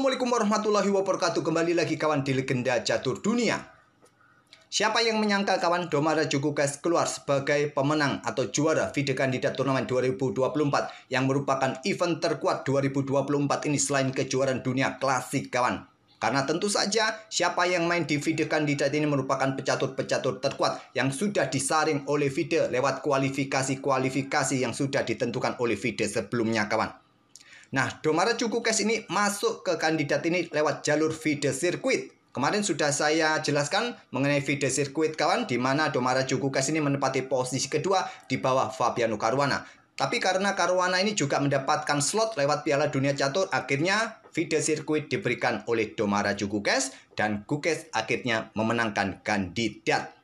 Assalamualaikum warahmatullahi wabarakatuh. Kembali lagi kawan di Legenda Catur Dunia. Siapa yang menyangka kawan Domara Jukukes keluar sebagai pemenang atau juara video kandidat turnamen 2024 yang merupakan event terkuat 2024 ini selain kejuaraan dunia klasik kawan. Karena tentu saja siapa yang main di video kandidat ini merupakan pecatur-pecatur terkuat yang sudah disaring oleh FIDE lewat kualifikasi yang sudah ditentukan oleh FIDE sebelumnya kawan. Nah, Domara Jukukes ini masuk ke kandidat ini lewat jalur FIDE Circuit. Kemarin sudah saya jelaskan mengenai FIDE Circuit kawan, di mana Domara Jukukes ini menempati posisi kedua di bawah Fabiano Caruana. Tapi karena Caruana ini juga mendapatkan slot lewat Piala Dunia Catur, akhirnya FIDE Circuit diberikan oleh Domara Jukukes dan Gukes akhirnya memenangkan kandidat.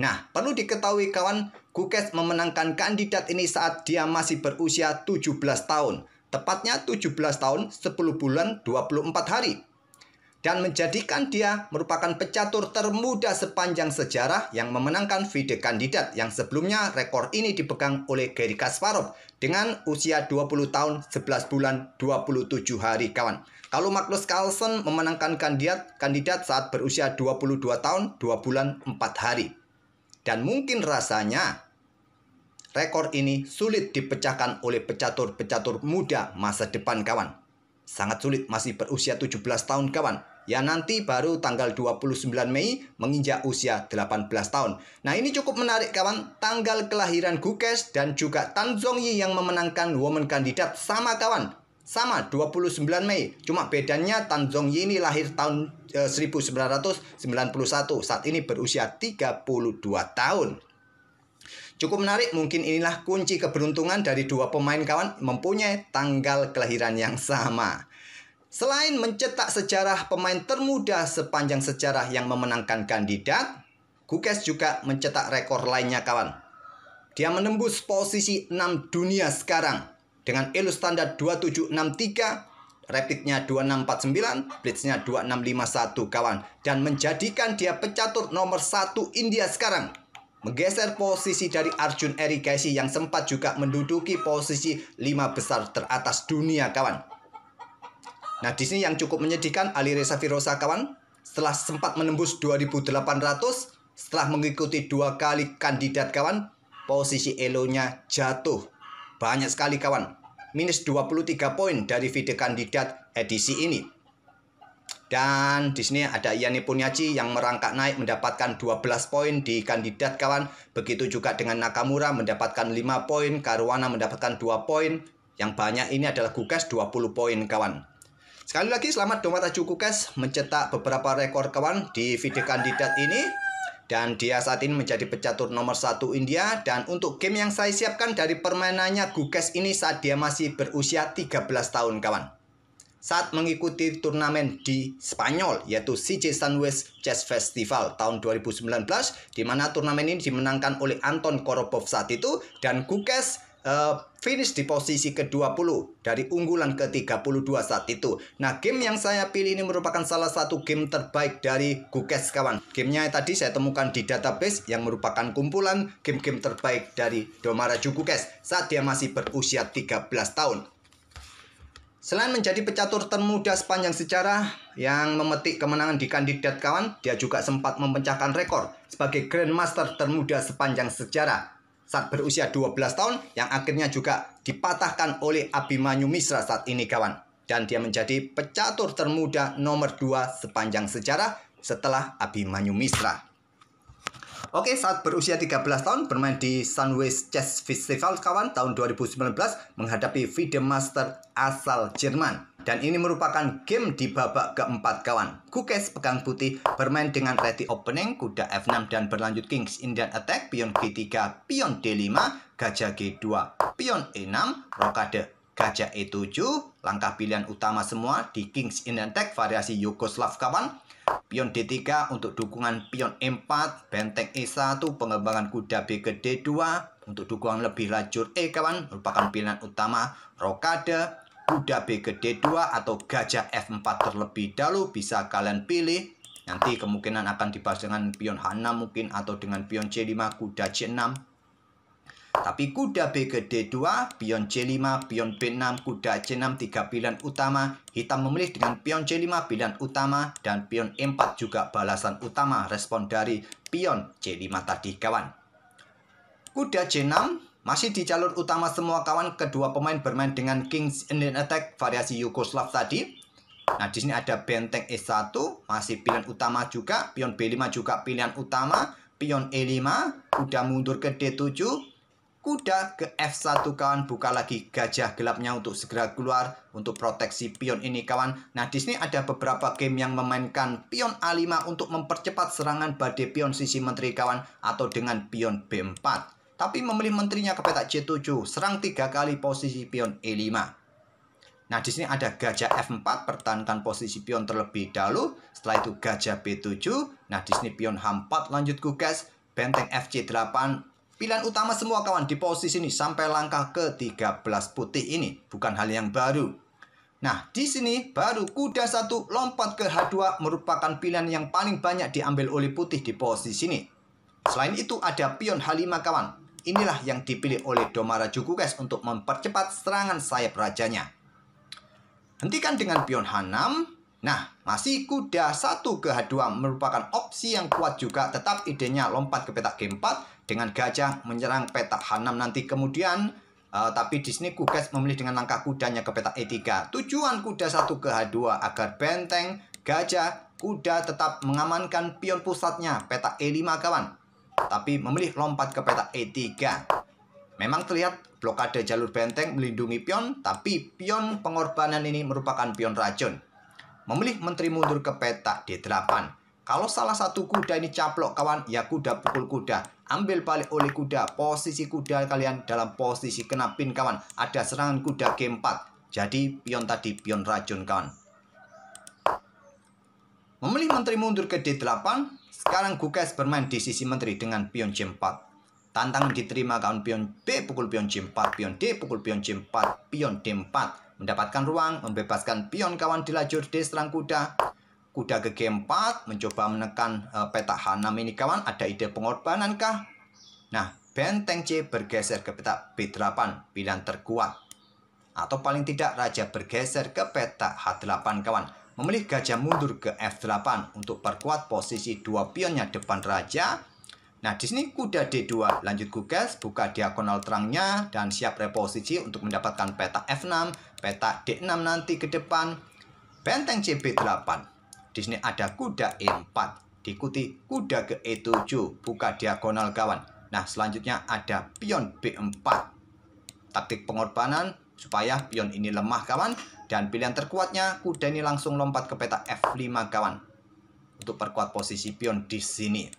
Nah, perlu diketahui kawan, Gukes memenangkan kandidat ini saat dia masih berusia 17 tahun. Tepatnya 17 tahun, 10 bulan, 24 hari. Dan menjadikan dia merupakan pecatur termuda sepanjang sejarah yang memenangkan FIDE kandidat yang sebelumnya rekor ini dipegang oleh Garry Kasparov dengan usia 20 tahun, 11 bulan, 27 hari kawan. Kalau Magnus Carlsen memenangkan kandidat saat berusia 22 tahun, 2 bulan, 4 hari. Dan mungkin rasanya rekor ini sulit dipecahkan oleh pecatur-pecatur muda masa depan kawan. Sangat sulit, masih berusia 17 tahun kawan. Ya nanti baru tanggal 29 Mei menginjak usia 18 tahun. Nah ini cukup menarik kawan. Tanggal kelahiran Gukes dan juga Tan Zhongyi yang memenangkan woman kandidat sama kawan. Sama 29 Mei. Cuma bedanya Tan Zhongyi ini lahir tahun 1991. Saat ini berusia 32 tahun. Cukup menarik, mungkin inilah kunci keberuntungan dari dua pemain kawan mempunyai tanggal kelahiran yang sama. Selain mencetak sejarah pemain termuda sepanjang sejarah yang memenangkan kandidat, Gukes juga mencetak rekor lainnya kawan. Dia menembus posisi 6 dunia sekarang dengan elo standar 2763, rapidnya 2649, blitznya 2651 kawan. Dan menjadikan dia pecatur nomor 1 India sekarang. Menggeser posisi dari Arjun Erigaisi yang sempat juga menduduki posisi 5 besar teratas dunia kawan. Nah di sini yang cukup menyedihkan, Alireza Firoza kawan, setelah sempat menembus 2800, setelah mengikuti 2 kali kandidat kawan, posisi elonya jatuh. Banyak sekali kawan, minus 23 poin dari video kandidat edisi ini. Dan di sini ada Yani Punyaji yang merangkak naik mendapatkan 12 poin di kandidat kawan. Begitu juga dengan Nakamura mendapatkan 5 poin, Caruana mendapatkan 2 poin. Yang banyak ini adalah Gukes 20 poin kawan. Sekali lagi selamat Domara Jukukes mencetak beberapa rekor kawan di video kandidat ini. Dan dia saat ini menjadi pecatur nomor 1 India. Dan untuk game yang saya siapkan dari permainannya Gukes ini saat dia masih berusia 13 tahun kawan. Saat mengikuti turnamen di Spanyol yaitu CJ Sunwest Chess Festival tahun 2019, di mana turnamen ini dimenangkan oleh Anton Korobov saat itu, dan Gukes finish di posisi ke-20 dari unggulan ke-32 saat itu. Nah game yang saya pilih ini merupakan salah satu game terbaik dari Gukes kawan. Gamenya tadi saya temukan di database yang merupakan kumpulan game-game terbaik dari Domara Jukukes saat dia masih berusia 13 tahun. Selain menjadi pecatur termuda sepanjang sejarah yang memetik kemenangan di kandidat kawan, dia juga sempat memecahkan rekor sebagai Grandmaster termuda sepanjang sejarah saat berusia 12 tahun yang akhirnya juga dipatahkan oleh Abhimanyu Mishra saat ini kawan. Dan dia menjadi pecatur termuda nomor 2 sepanjang sejarah setelah Abhimanyu Mishra. Oke, saat berusia 13 tahun bermain di Sunwest Chess Festival kawan tahun 2019 menghadapi FIDE Master asal Jerman. Dan ini merupakan game di babak keempat kawan. Gukes pegang putih bermain dengan ready opening, kuda F6 dan berlanjut King's Indian Attack, pion G3, pion D5, gajah G2, pion E6, rokade gajah E7, langkah pilihan utama semua di King's Indian Attack variasi Yugoslav kawan. Pion D3 untuk dukungan pion E4, benteng E1, pengembangan kuda B ke D2 untuk dukungan lebih lajur E kawan, merupakan pilihan utama. Rokade, kuda B ke D2 atau gajah F4 terlebih dahulu bisa kalian pilih. Nanti kemungkinan akan dibahas dengan pion H6 mungkin atau dengan pion C5, kuda C6. Tapi kuda B ke D2, pion C5, pion B6, kuda C6, 3 pilihan utama. Hitam memilih dengan pion C5 pilihan utama dan pion E4 juga balasan utama respon dari pion C5 tadi kawan. Kuda C6 masih di jalur utama semua kawan. Kedua pemain bermain dengan King's Indian Attack variasi Yugoslav tadi. Nah, di sini ada benteng E1, masih pilihan utama juga. Pion B5 juga pilihan utama. Pion E5, kuda mundur ke D7. Kuda ke F1 kawan, buka lagi gajah gelapnya untuk segera keluar untuk proteksi pion ini kawan. Nah, di sini ada beberapa game yang memainkan pion A5 untuk mempercepat serangan badai pion sisi menteri kawan, atau dengan pion B4. Tapi memilih menterinya ke petak C7, serang 3 kali posisi pion E5. Nah, di sini ada gajah F4, pertahankan posisi pion terlebih dahulu. Setelah itu gajah B7. Nah, di sini pion H4 lanjut gugas, benteng FC8. Pilihan utama semua kawan di posisi ini sampai langkah ke-13 putih ini. Bukan hal yang baru. Nah, di sini baru kuda 1 lompat ke H2 merupakan pilihan yang paling banyak diambil oleh putih di posisi ini. Selain itu ada pion H5 kawan. Inilah yang dipilih oleh Domara Jukuges untuk mempercepat serangan sayap rajanya. Hentikan dengan pion H6. Nah, masih kuda 1 ke H2 merupakan opsi yang kuat juga. Tetap idenya lompat ke petak G4 dengan gajah menyerang petak H6 nanti kemudian. Tapi di sini Gugas memilih dengan langkah kudanya ke petak E3. Tujuan kuda 1 ke H2 agar benteng, gajah, kuda tetap mengamankan pion pusatnya petak E5 kawan. Tapi memilih lompat ke petak E3. Memang terlihat blokade jalur benteng melindungi pion, tapi pion pengorbanan ini merupakan pion racun. Memilih menteri mundur ke petak D8. Kalau salah satu kuda ini caplok kawan, ya kuda pukul kuda. Ambil balik oleh kuda. Posisi kuda kalian dalam posisi kena pin kawan. Ada serangan kuda G4. Jadi pion tadi pion racun kawan. Memilih menteri mundur ke D8. Sekarang Gugas bermain di sisi menteri dengan pion C4. Tantangan diterima kawan, pion B pukul pion C4, pion D pukul pion C4, pion D4. Mendapatkan ruang, membebaskan pion kawan di lajur D serang kuda. Kuda ke G4, mencoba menekan petak H6 ini kawan. Ada ide pengorbanan kah? Nah, benteng C bergeser ke petak B8, pilihan terkuat. Atau paling tidak raja bergeser ke petak H8 kawan. Memilih gajah mundur ke F8 untuk perkuat posisi dua pionnya depan raja. Nah, di sini kuda D2 lanjut Gugas, buka diagonal terangnya dan siap reposisi untuk mendapatkan petak F6, petak D6 nanti ke depan. Benteng CB8. Di sini ada kuda E4, diikuti kuda ke E7, buka diagonal kawan. Nah, selanjutnya ada pion B4. Taktik pengorbanan supaya pion ini lemah kawan, dan pilihan terkuatnya kuda ini langsung lompat ke petak F5 kawan untuk perkuat posisi pion di sini.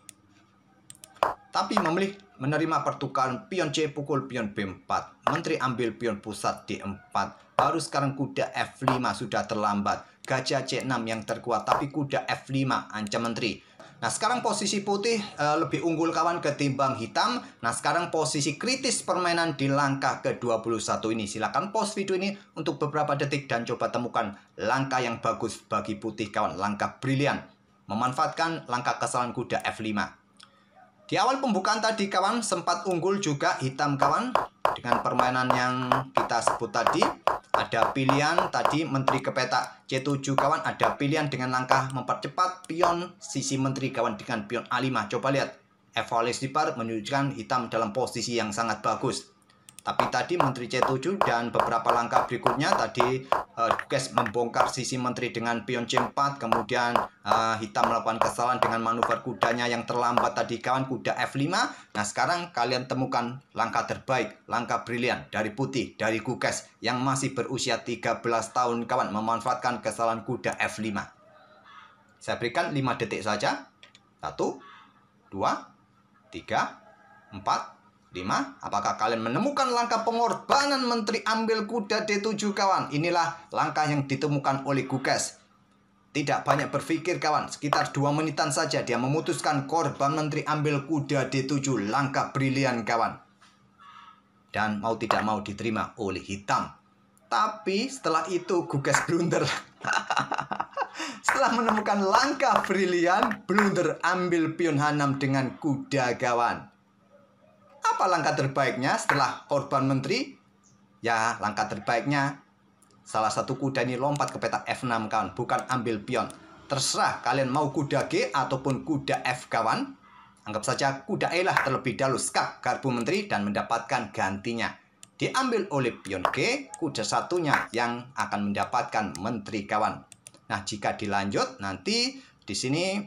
Tapi memilih menerima pertukaran pion C pukul pion B4. Menteri ambil pion pusat D4. Baru sekarang kuda F5 sudah terlambat. Gajah C6 yang terkuat, tapi kuda F5 ancam menteri. Nah, sekarang posisi putih lebih unggul kawan ketimbang hitam. Nah, sekarang posisi kritis permainan di langkah ke-21 ini. Silakan pause video ini untuk beberapa detik dan coba temukan langkah yang bagus bagi putih kawan. Langkah brilian. Memanfaatkan langkah kesalahan kuda F5. Di awal pembukaan tadi kawan sempat unggul juga hitam kawan dengan permainan yang kita sebut tadi. Ada pilihan tadi menteri ke petak C7 kawan, ada pilihan dengan langkah mempercepat pion sisi menteri kawan dengan pion A5. Coba lihat evaluasi bar menunjukkan hitam dalam posisi yang sangat bagus. Tapi tadi menteri C7 dan beberapa langkah berikutnya tadi Gugas membongkar sisi menteri dengan pion C4. Kemudian hitam melakukan kesalahan dengan manuver kudanya yang terlambat tadi kawan, kuda F5. Nah, sekarang kalian temukan langkah terbaik, langkah brilian dari putih, dari Gugas yang masih berusia 13 tahun kawan, memanfaatkan kesalahan kuda F5. Saya berikan 5 detik saja. 1, 2, 3, 4, 5. Apakah kalian menemukan langkah pengorbanan menteri ambil kuda D7 kawan? Inilah langkah yang ditemukan oleh Gugas. Tidak banyak berpikir kawan, sekitar 2 menitan saja dia memutuskan korban menteri ambil kuda D7. Langkah brilian kawan. Dan mau tidak mau diterima oleh hitam. Tapi setelah itu Gugas blunder. Setelah menemukan langkah brilian, blunder ambil pion H6 dengan kuda kawan. Apa langkah terbaiknya setelah korban menteri? Ya, langkah terbaiknya salah satu kuda ini lompat ke petak F6 kawan, bukan ambil pion. Terserah kalian mau kuda G ataupun kuda F kawan. Anggap saja kuda E lah terlebih dahulu skak garpu menteri dan mendapatkan gantinya. Diambil oleh pion G, kuda satunya yang akan mendapatkan menteri kawan. Nah, jika dilanjut nanti di sini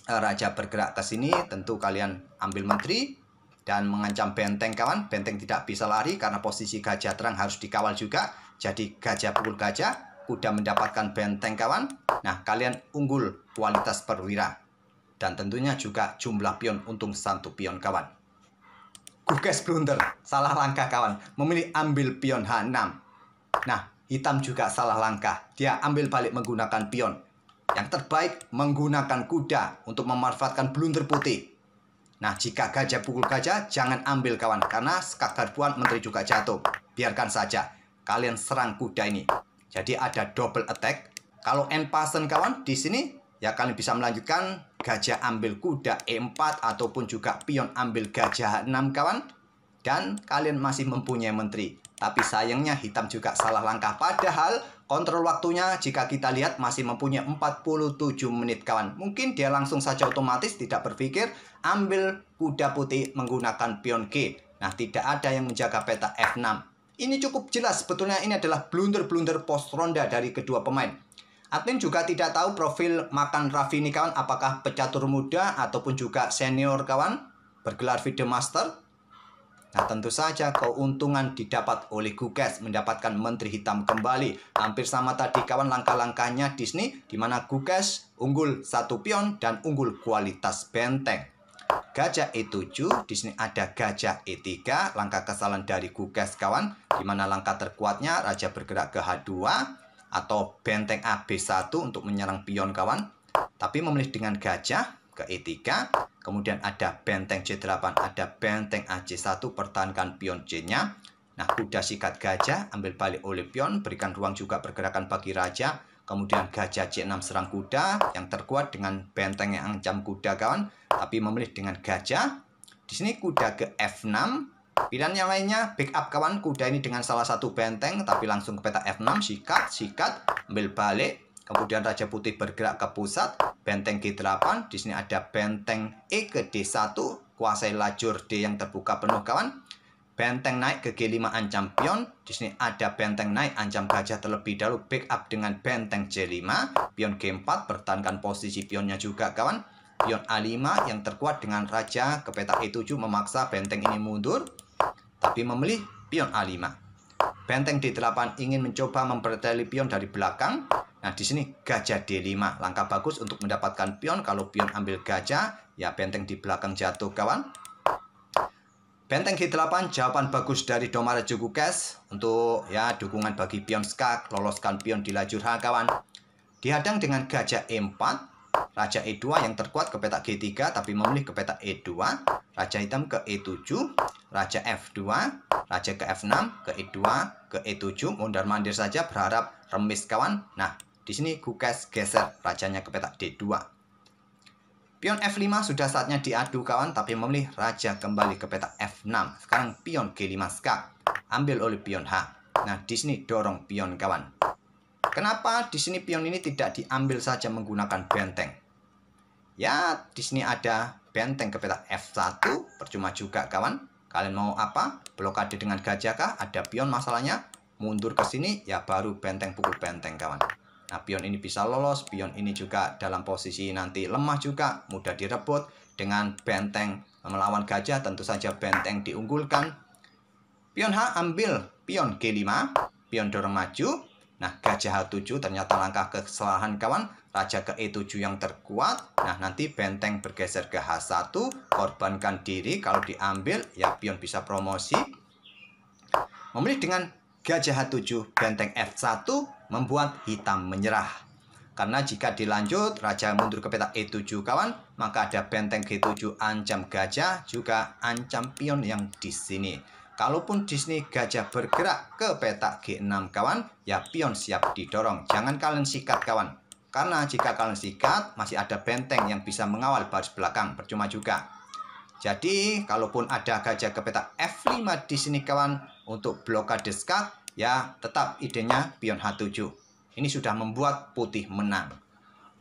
raja bergerak ke sini, tentu kalian ambil menteri dan mengancam benteng kawan. Benteng tidak bisa lari karena posisi gajah terang harus dikawal juga. Jadi gajah pukul gajah, kuda mendapatkan benteng kawan. Nah, kalian unggul kualitas perwira. Dan tentunya juga jumlah pion untung 1 pion kawan. Guges blunder, salah langkah kawan. Memilih ambil pion H6. Nah, hitam juga salah langkah. Dia ambil balik menggunakan pion. Yang terbaik menggunakan kuda untuk memanfaatkan blunder putih. Nah, jika gajah pukul gajah, jangan ambil kawan. Karena skak garpuan menteri juga jatuh. Biarkan saja. Kalian serang kuda ini. Jadi ada double attack. Kalau end pasen kawan, di sini ya kalian bisa melanjutkan gajah ambil kuda E4 ataupun juga pion ambil gajah H6 kawan. Dan kalian masih mempunyai menteri. Tapi sayangnya hitam juga salah langkah. Padahal kontrol waktunya jika kita lihat masih mempunyai 47 menit kawan. Mungkin dia langsung saja otomatis tidak berpikir ambil kuda putih menggunakan pion G. Nah, tidak ada yang menjaga peta F6. Ini cukup jelas sebetulnya ini adalah blunder-blunder post ronda dari kedua pemain. Admin juga tidak tahu profil makan Raffi ini kawan, apakah pecatur muda ataupun juga senior kawan, bergelar video master. Nah, tentu saja keuntungan didapat oleh Guges mendapatkan menteri hitam kembali. Hampir sama tadi kawan langkah-langkahnya Disney, di mana Guges unggul 1 pion dan unggul kualitas benteng. Gajah E7, di sini ada gajah E3, langkah kesalahan dari Guges kawan, di mana langkah terkuatnya raja bergerak ke H2 atau benteng AB1 untuk menyerang pion kawan. Tapi memilih dengan gajah ke E3, kemudian ada benteng C8, ada benteng AC1, pertahankan pion C-nya. Nah, kuda sikat gajah, ambil balik oleh pion, berikan ruang juga pergerakan bagi raja. Kemudian gajah C6 serang kuda, yang terkuat dengan benteng yang ancam kuda kawan. Tapi memilih dengan gajah. Di sini kuda ke F6. Pilihan yang lainnya, backup kawan, kuda ini dengan salah satu benteng, tapi langsung ke peta F6, sikat, ambil balik. Kemudian raja putih bergerak ke pusat, benteng G8, di sini ada benteng E ke D1, kuasai lajur D yang terbuka penuh kawan. Benteng naik ke G5 ancam pion, di sini ada benteng naik ancam gajah terlebih dahulu, backup dengan benteng C5, pion G4, pertahankan posisi pionnya juga kawan. Pion A5 yang terkuat dengan raja ke peta E7 memaksa benteng ini mundur, tapi memilih pion A5. Benteng D8 ingin mencoba memperteli pion dari belakang. Nah, di sini gajah D5. Langkah bagus untuk mendapatkan pion. Kalau pion ambil gajah, ya benteng di belakang jatuh kawan. Benteng G8, jawaban bagus dari Domarajo Guges untuk ya dukungan bagi pion skak, loloskan pion di lajur H kawan. Dihadang dengan gajah E4, raja E2 yang terkuat ke peta G3 tapi memilih ke peta E2, raja hitam ke E7, raja F2, raja ke F6, ke E2, ke E7, mondar-mandir saja berharap remis kawan. Nah, di sini Guges geser rajanya ke peta D2. Pion F5 sudah saatnya diadu kawan, tapi memilih raja kembali ke peta F6. Sekarang pion G5 skak, ambil oleh pion H. Nah, di sini dorong pion kawan. Kenapa di sini pion ini tidak diambil saja menggunakan benteng? Ya, di sini ada benteng ke peta F1, percuma juga kawan. Kalian mau apa? Blokade dengan gajah kah? Ada pion masalahnya. Mundur ke sini, ya baru benteng pukul benteng kawan. Nah, pion ini bisa lolos, pion ini juga dalam posisi nanti lemah juga, mudah direbut. Dengan benteng melawan gajah, tentu saja benteng diunggulkan. Pion H ambil pion G5, pion dorong maju. Nah, gajah H7 ternyata langkah kesalahan kawan. Raja ke E7 yang terkuat. Nah, nanti benteng bergeser ke H1, korbankan diri. Kalau diambil, ya pion bisa promosi. Memilih dengan gajah H7, benteng F1 membuat hitam menyerah. Karena jika dilanjut, raja mundur ke peta E7 kawan, maka ada benteng G7 ancam gajah, juga ancam pion yang di sini. Kalaupun di sini gajah bergerak ke peta G6 kawan, ya pion siap didorong. Jangan kalian sikat kawan. Karena jika kalian sikat, masih ada benteng yang bisa mengawal baris belakang, percuma juga. Jadi, kalaupun ada gajah ke petak F5 di sini kawan untuk blokade skak, ya tetap idenya pion H7. Ini sudah membuat putih menang.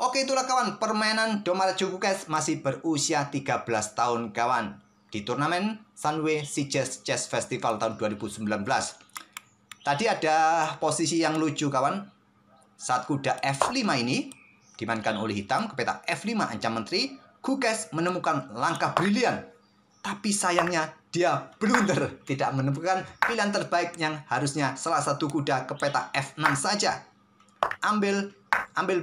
Oke, itulah kawan permainan Domara Jukukes masih berusia 13 tahun kawan di turnamen Sunway Sieges Chess Festival tahun 2019. Tadi ada posisi yang lucu kawan. Saat kuda F5 ini dimainkan oleh hitam ke petak F5 ancam menteri, Gukes menemukan langkah brilian. Tapi sayangnya dia blunder, tidak menemukan pilihan terbaik yang harusnya salah satu kuda ke petak F6 saja. Ambil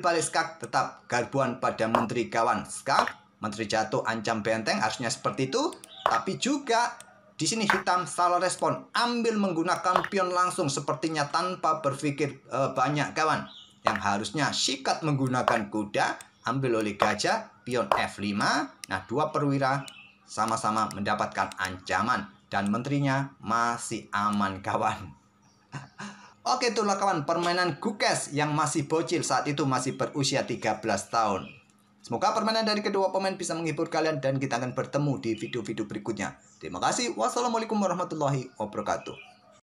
balik skak, tetap garbuan pada menteri kawan. Skak, menteri jatuh ancam benteng, harusnya seperti itu. Tapi juga di sini hitam salah respon, ambil menggunakan pion langsung, sepertinya tanpa berpikir banyak kawan. Yang harusnya sikat menggunakan kuda, ambil oleh gajah, pion F5. Nah, dua perwira sama-sama mendapatkan ancaman dan menterinya masih aman kawan. Oke, itulah kawan permainan Gukes yang masih bocil, saat itu masih berusia 13 tahun. Semoga permainan dari kedua pemain bisa menghibur kalian dan kita akan bertemu di video-video berikutnya. Terima kasih. Wassalamualaikum warahmatullahi wabarakatuh.